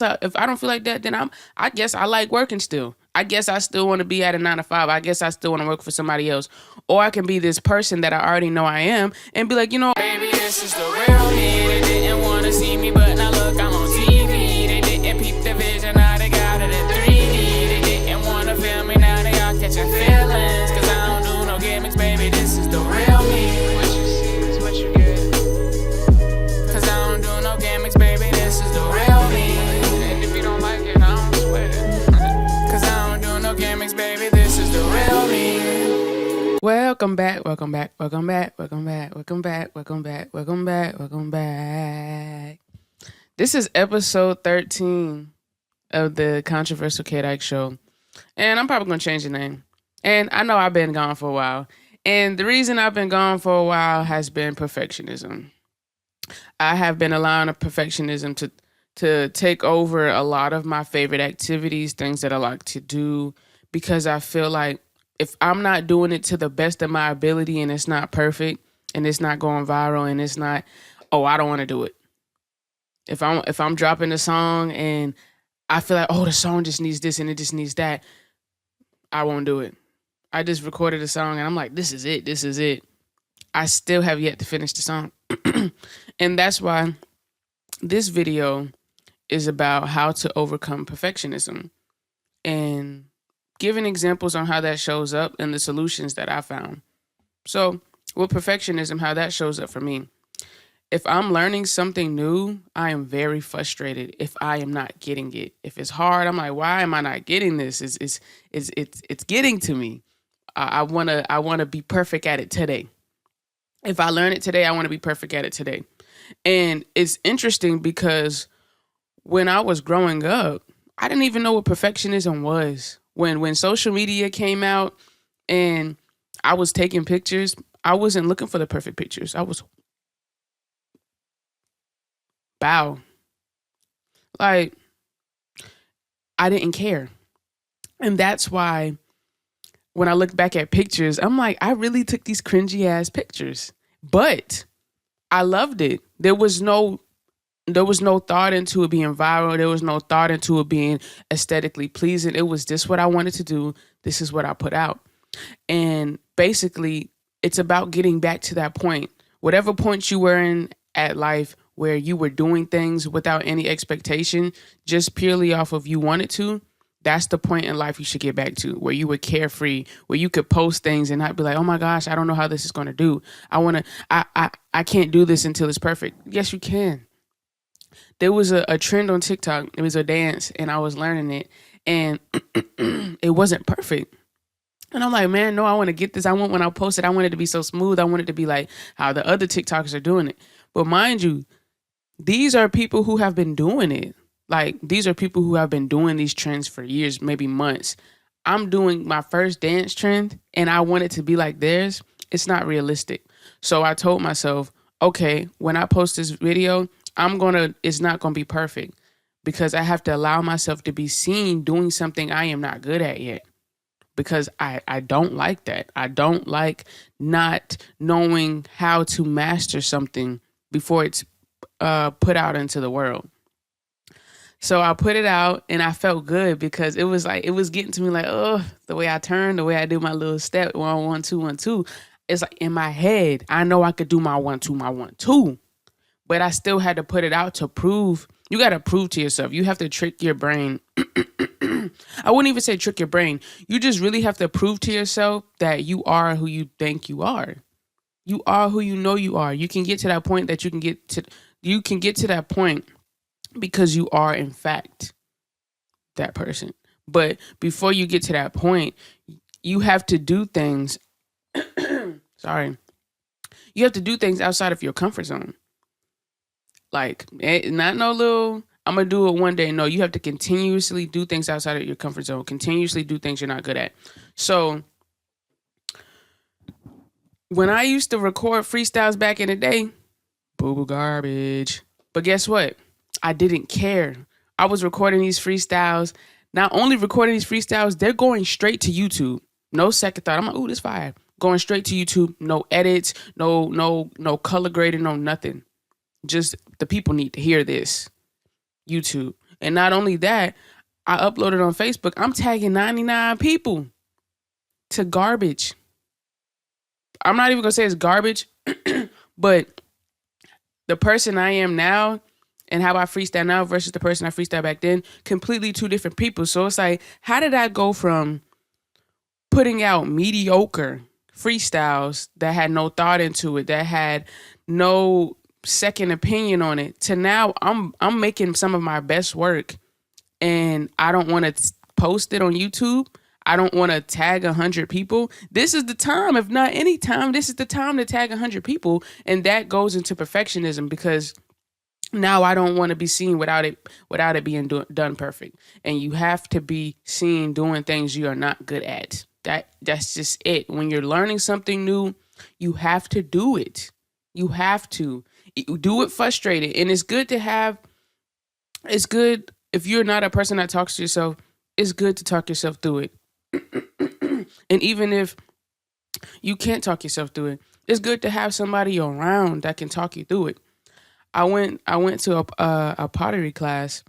So if I don't feel like that, then I guess I like working still. I guess I still want to be at a 9 to 5. I guess I still want to work for somebody else. Or I can be this person that I already know I am and be like, baby, this is the real me. They didn't want to see me, but now look, I'm on TV. They didn't peep the vision, now they got it in 3D. They didn't want to feel me, now they all catching feelings. Cause I don't do no gimmicks, baby, this is the real me. What you see is what you get. Cause I don't do no gimmicks, baby, this is the real me. And if you don't like it, I don't sweat it. Cause I don't do no gimmicks, baby, this is the real me. Welcome back. This is episode 13 of the Controversial K-Dyke Show. And I'm probably going to change the name. And I know I've been gone for a while. And the reason I've been gone for a while has been perfectionism. I have been allowing a perfectionism to take over a lot of my favorite activities, things that I like to do, because I feel like if I'm not doing it to the best of my ability and it's not perfect and it's not going viral and it's not, I don't want to do it. If I'm dropping a song and I feel like, the song just needs this and it just needs that, I won't do it. I just recorded a song and I'm like, this is it. I still have yet to finish the song. And that's why this video is about how to overcome perfectionism and giving examples on how that shows up and the solutions that I found. So with perfectionism, how that shows up for me. If I'm learning something new, I am very frustrated if I am not getting it. If it's hard, I'm like, why am I not getting this? It's getting to me. I wanna be perfect at it today. If I learn it today, I want to be perfect at it today. And it's interesting because when I was growing up, I didn't even know what perfectionism was. When social media came out and I was taking pictures, I wasn't looking for the perfect pictures. I was like, I didn't care. And that's why when I look back at pictures, I'm like, I really took these cringy ass pictures, but I loved it. There was no thought into it being viral. There was no thought into it being aesthetically pleasing. It was this what I wanted to do. This is what I put out. And basically, it's about getting back to that point. Whatever point you were in at life where you were doing things without any expectation, just purely off of you wanted to, that's the point in life you should get back to, where you were carefree, where you could post things and not be like, oh my gosh, I don't know how this is going to do. I can't do this until it's perfect. Yes, you can. There was a trend on TikTok. It was a dance and I was learning it and it wasn't perfect. And I'm like, man, no, I want to get this. When I post it, I want it to be so smooth. I want it to be like how the other TikTokers are doing it. But mind you, these are people who have been doing it. Like, these are people who have been doing these trends for years, maybe months. I'm doing my first dance trend and I want it to be like theirs. It's not realistic. So I told myself, okay, when I post this video, it's not going to be perfect because I have to allow myself to be seen doing something I am not good at yet. Because I don't like that. I don't like not knowing how to master something before it's put out into the world. So I put it out and I felt good because it was getting to me like, the way I turn, the way I do my little step, 1, 1, 2, 1, 2. It's like in my head, I know I could do my 1, 2, my 1, 2. But I still had to put it out to prove. You got to prove to yourself. You have to trick your brain. I wouldn't even say trick your brain. You just really have to prove to yourself that you are who you think you are. You are who you know you are. You can get to that point that you can get to that point because you are, in fact, that person. But before you get to that point, you have to do things. Sorry. You have to do things outside of your comfort zone. Like, not no little, I'm going to do it one day. No, you have to continuously do things outside of your comfort zone. Continuously do things you're not good at. So when I used to record freestyles back in the day, boo-boo garbage. But guess what? I didn't care. I was recording these freestyles. Not only recording these freestyles, they're going straight to YouTube. No second thought. I'm like, ooh, this fire. Going straight to YouTube. No edits, no color grading, no nothing. Just the people need to hear this. YouTube. And not only that, I uploaded on Facebook. I'm tagging 99 people to garbage. I'm not even gonna say it's garbage, but the person I am now and how I freestyle now versus the person I freestyle back then, completely two different people. So it's like, how did I go from putting out mediocre freestyles that had no thought into it, that had no second opinion on it, to now I'm making some of my best work, and I don't want to post it on YouTube. I don't want to tag 100 people. This is the time, if not any time, this is the time to tag 100 people. And that goes into perfectionism, because now I don't want to be seen without it being done perfect. And you have to be seen doing things you are not good at. That's just it. When you're learning something new, you have to do it. You have to do it frustrated. And it's good if you're not a person that talks to yourself, it's good to talk yourself through it. And even if you can't talk yourself through it, it's good to have somebody around that can talk you through it. I went to a pottery class,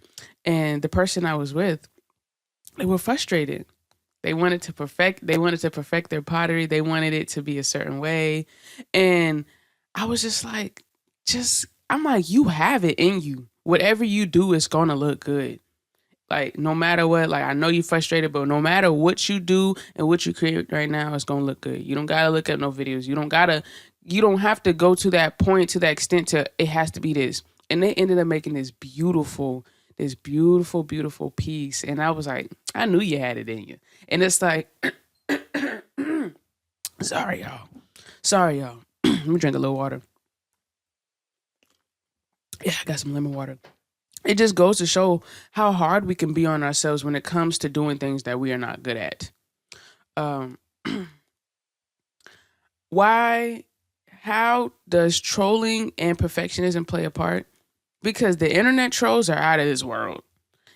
and the person I was with, they were frustrated. They wanted to perfect their pottery. They wanted it to be a certain way. And I was just like, I'm like, you have it in you. Whatever you do is going to look good. Like, no matter what, like, I know you're frustrated, but no matter what you do and what you create right now, it's going to look good. You don't got to look at no videos. You don't have to go to that point, to that extent to, it has to be this. And they ended up making this beautiful, beautiful piece. And I was like, I knew you had it in you. And it's like, sorry, y'all. Let me drink a little water. Yeah, I got some lemon water. It just goes to show how hard we can be on ourselves when it comes to doing things that we are not good at. How does trolling and perfectionism play a part? Because the internet trolls are out of this world.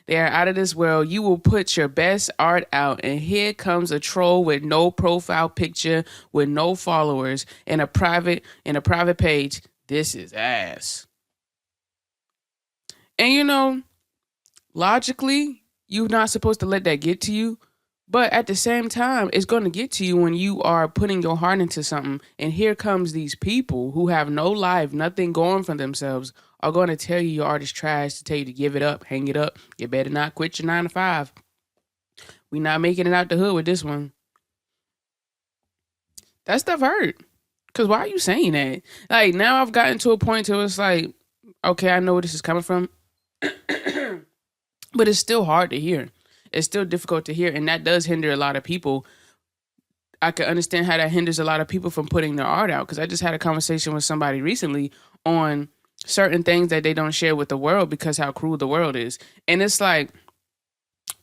They are out of this world. You will put your best art out, and here comes a troll with no profile picture, with no followers, in a private page. This is ass. And logically, you're not supposed to let that get to you. But at the same time, it's going to get to you when you are putting your heart into something. And here comes these people who have no life, nothing going for themselves, are going to tell you your art is trash, to tell you to give it up, hang it up. You better not quit your 9 to 5. We not making it out the hood with this one. That stuff hurt. Because why are you saying that? Like, now I've gotten to a point where it's like, okay, I know where this is coming from. But it's still hard to hear. It's still difficult to hear. And that does hinder a lot of people. I can understand how that hinders a lot of people from putting their art out. Because I just had a conversation with somebody recently on certain things that they don't share with the world because how cruel the world is. And it's like,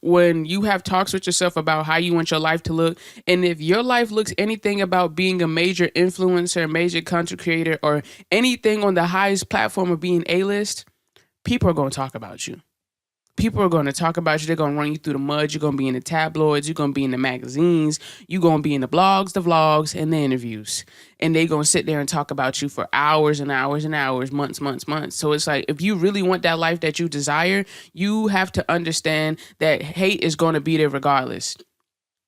when you have talks with yourself about how you want your life to look, and if your life looks anything about being a major influencer, major content creator, or anything on the highest platform of being A-list, people are going to talk about you. People are going to talk about you. They're going to run you through the mud. You're going to be in the tabloids. You're going to be in the magazines. You're going to be in the blogs, the vlogs, and the interviews. And they're going to sit there and talk about you for hours and hours and hours, months. So it's like, if you really want that life that you desire, you have to understand that hate is going to be there regardless.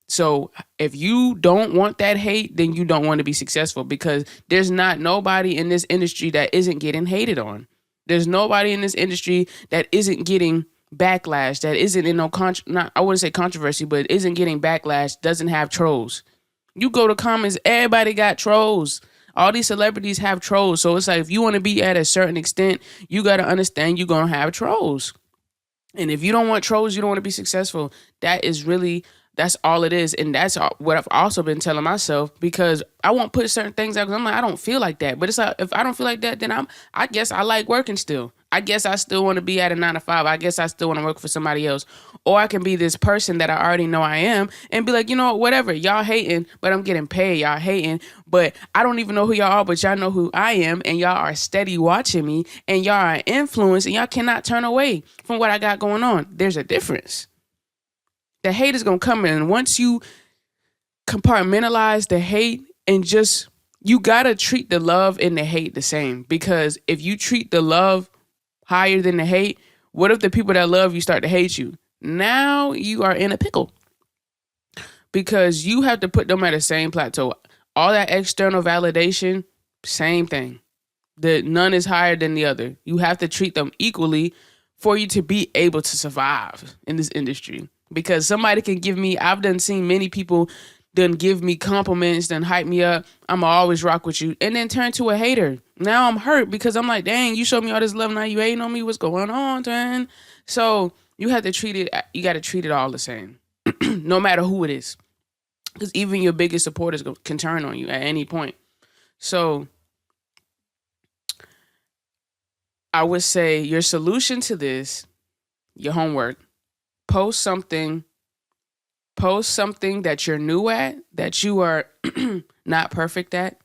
So if you don't want that hate, then you don't want to be successful, because there's not nobody in this industry that isn't getting hated on. There's nobody in this industry that isn't getting backlash, that isn't in I wouldn't say controversy, but isn't getting backlash, doesn't have trolls. You go to comments, everybody got trolls. All these celebrities have trolls. So it's like, if you want to be at a certain extent, you got to understand you're going to have trolls. And if you don't want trolls, you don't want to be successful. That's all it is. And that's what I've also been telling myself, because I won't put certain things out because I'm like, I don't feel like that. But it's like, if I don't feel like that, then I guess I like working still. I guess I still want to be at a 9 to 5. I guess I still want to work for somebody else. Or I can be this person that I already know I am and be like, whatever, y'all hating, but I'm getting paid. Y'all hating, but I don't even know who y'all are, but y'all know who I am. And y'all are steady watching me, and y'all are influenced, and y'all cannot turn away from what I got going on. There's a difference. The hate is going to come in. And once you compartmentalize the hate, and you got to treat the love and the hate the same. Because if you treat the love higher than the hate, What if the people that love you start to hate you? Now you are in a pickle because you have to put them at the same plateau. All that external validation, same thing. None is higher than the other. You have to treat them equally for you to be able to survive in this industry. Because somebody can give me, I've done seen many people done give me compliments, done hype me up. I'ma always rock with you. And then turn to a hater. Now I'm hurt because I'm like, dang, you showed me all this love. Now you hating on me. What's going on, man? So you have to treat it, you got to treat it all the same. No matter who it is. Because even your biggest supporters can turn on you at any point. So I would say your solution to this, your homework, post something that you're new at, that you are not perfect at.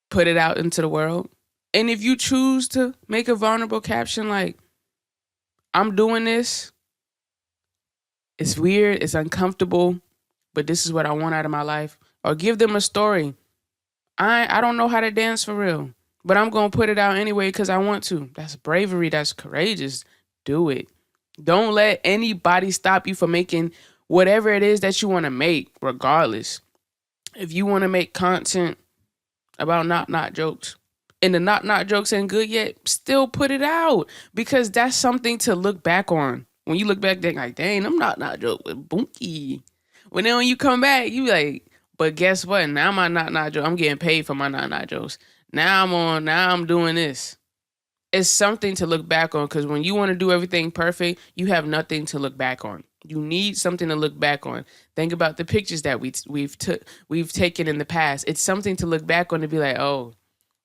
Put it out into the world. And if you choose to make a vulnerable caption like, I'm doing this, it's weird, it's uncomfortable, but this is what I want out of my life. Or give them a story. I don't know how to dance for real, but I'm going to put it out anyway because I want to. That's bravery. That's courageous. Do it. Don't let anybody stop you from making whatever it is that you want to make, regardless. If you want to make content about not jokes, and the not jokes ain't good yet, still put it out because that's something to look back on. When you look back, they're like, dang, I'm not joke with Bunky. When you come back, you like, but guess what? Now my not joke, I'm getting paid for my not jokes. Now I'm doing this. It's something to look back on because when you want to do everything perfect, you have nothing to look back on. You need something to look back on. Think about the pictures that we've taken in the past. It's something to look back on to be like, oh,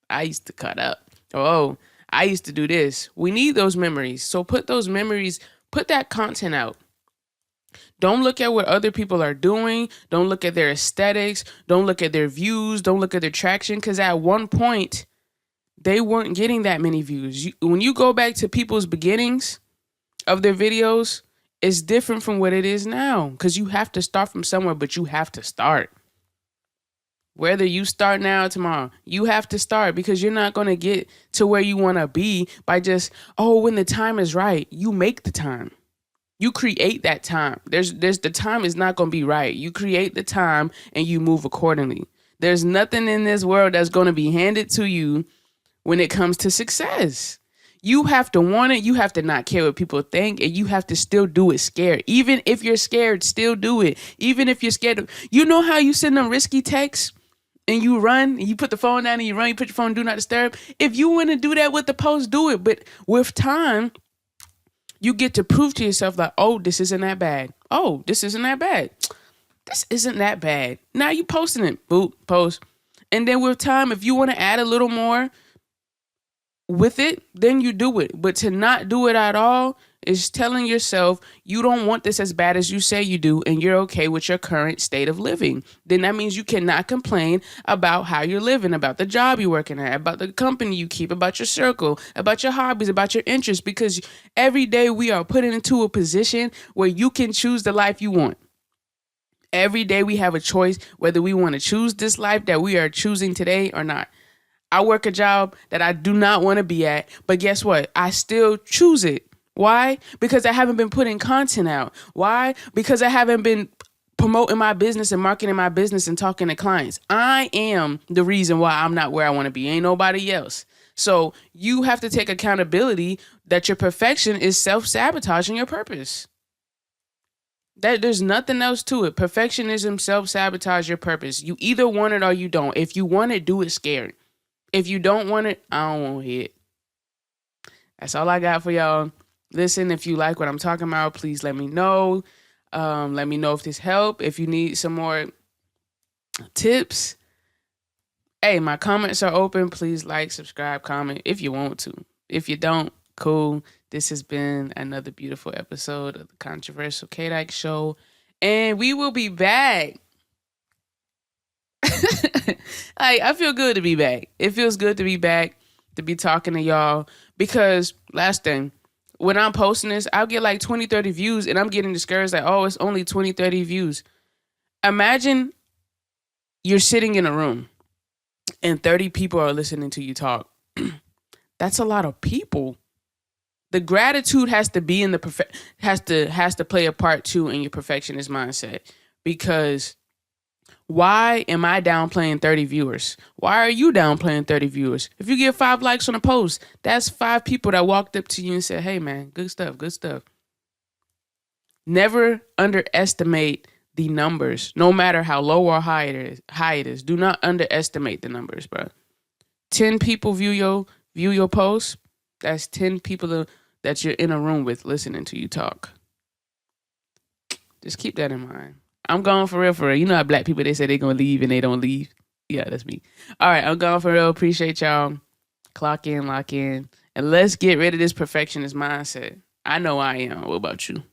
I used to cut up. Oh, I used to do this. We need those memories. So put those memories, put that content out. Don't look at what other people are doing. Don't look at their aesthetics. Don't look at their views. Don't look at their traction. Because at one point, they weren't getting that many views. When you go back to people's beginnings of their videos, it's different from what it is now. Because you have to start from somewhere, but you have to start. Whether you start now or tomorrow, you have to start because you're not going to get to where you want to be by just, when the time is right. You make the time. You create that time. There's the time is not going to be right. You create the time and you move accordingly. There's nothing in this world that's going to be handed to you when it comes to success. You have to want it. You have to not care what people think, and you have to still do it scared. Even if you're scared, still do it. Even if you're scared. You know how you send them risky texts and you run, and you put the phone down and you run, you put your phone do not disturb. If you want to do that with the post, do it. But with time, you get to prove to yourself like, oh, this isn't that bad. Oh, this isn't that bad. This isn't that bad. Now you posting it. Boop, post. And then with time, if you want to add a little more with it, then you do it. But to not do it at all is telling yourself you don't want this as bad as you say you do, and you're okay with your current state of living. Then that means you cannot complain about how you're living, about the job you're working at, about the company you keep, about your circle, about your hobbies, about your interests, because every day we are put into a position where you can choose the life you want. Every day we have a choice whether we want to choose this life that we are choosing today or not. I work a job that I do not want to be at, but guess what? I still choose it. Why? Because I haven't been putting content out. Why? Because I haven't been promoting my business and marketing my business and talking to clients. I am the reason why I'm not where I want to be. Ain't nobody else. So you have to take accountability that your perfection is self-sabotaging your purpose. There's nothing else to it. Perfectionism self-sabotage your purpose. You either want it or you don't. If you want it, do it scared. If you don't want it, I don't want it. That's all I got for y'all. Listen, if you like what I'm talking about, please let me know. Let me know if this helped. If you need some more tips, hey, my comments are open. Please like, subscribe, comment if you want to. If you don't, cool. This has been another beautiful episode of the Controversial K-Dyke Show. And we will be back. I feel good to be back. It feels good to be back, to be talking to y'all. Because last thing, when I'm posting this, I'll get like 20, 30 views and I'm getting discouraged like, oh, it's only 20, 30 views. Imagine you're sitting in a room and 30 people are listening to you talk. That's a lot of people. the gratitude has to be in the has to play a part too in your perfectionist mindset, because why am I downplaying 30 viewers? Why are you downplaying 30 viewers? If you get 5 likes on a post, that's 5 people that walked up to you and said, hey man, good stuff, good stuff. Never underestimate the numbers, no matter how low or high it is. Do not underestimate the numbers, bro. 10 people view your post. That's 10 people that you're in a room with listening to you talk. Just keep that in mind. I'm gone for real, for real. You know how black people, they say they're going to leave and they don't leave. Yeah, that's me. All right, I'm gone for real. Appreciate y'all. Clock in, lock in. And let's get rid of this perfectionist mindset. I know I am. What about you?